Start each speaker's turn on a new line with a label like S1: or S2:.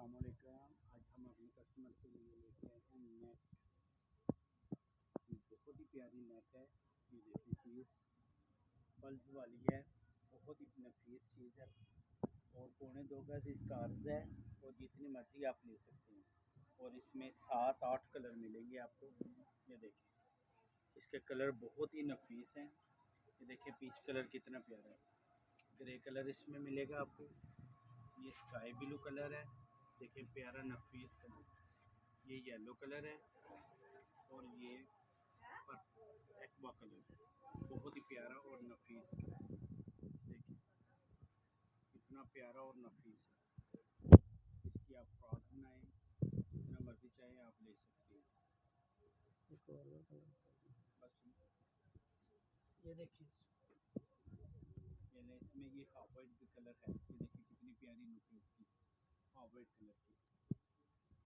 S1: अस्सलामुअलैकुम। आज हम अपने कस्टमर के लिए लेके आए हैं नेट। ये बहुत ही प्यारी नेट है। ये देखिए चीज़ पल्स वाली है, बहुत ही नफीस चीज़ है और 2.25 गज इसका अर्ज है और जितनी मर्जी आप ले सकते हैं। और इसमें 7-8 कलर मिलेंगे आपको। ये देखिए इसके कलर बहुत ही नफीस हैं। ये देखिए पीच कलर कितना प्यारा है, ग्रे कलर इसमें मिलेगा आपको। ये स्काई ब्लू कलर है, देखिए प्यारा नफीस कलर। ये येलो कलर है और ये एक्वा कलर है, बहुत ही प्यारा और नफीस कलर। देखिए कितना प्यारा और नफीस है। इसकी आप फ्रॉक बनाएं, जितना मर्जी चाहे आप ले सकते हैं। बस ये देखिए, इसमें ये हाफ वाइट भी कलर है। ये देखिए कितनी प्यारी लुक है इसकी हाफ वाइट कलर की।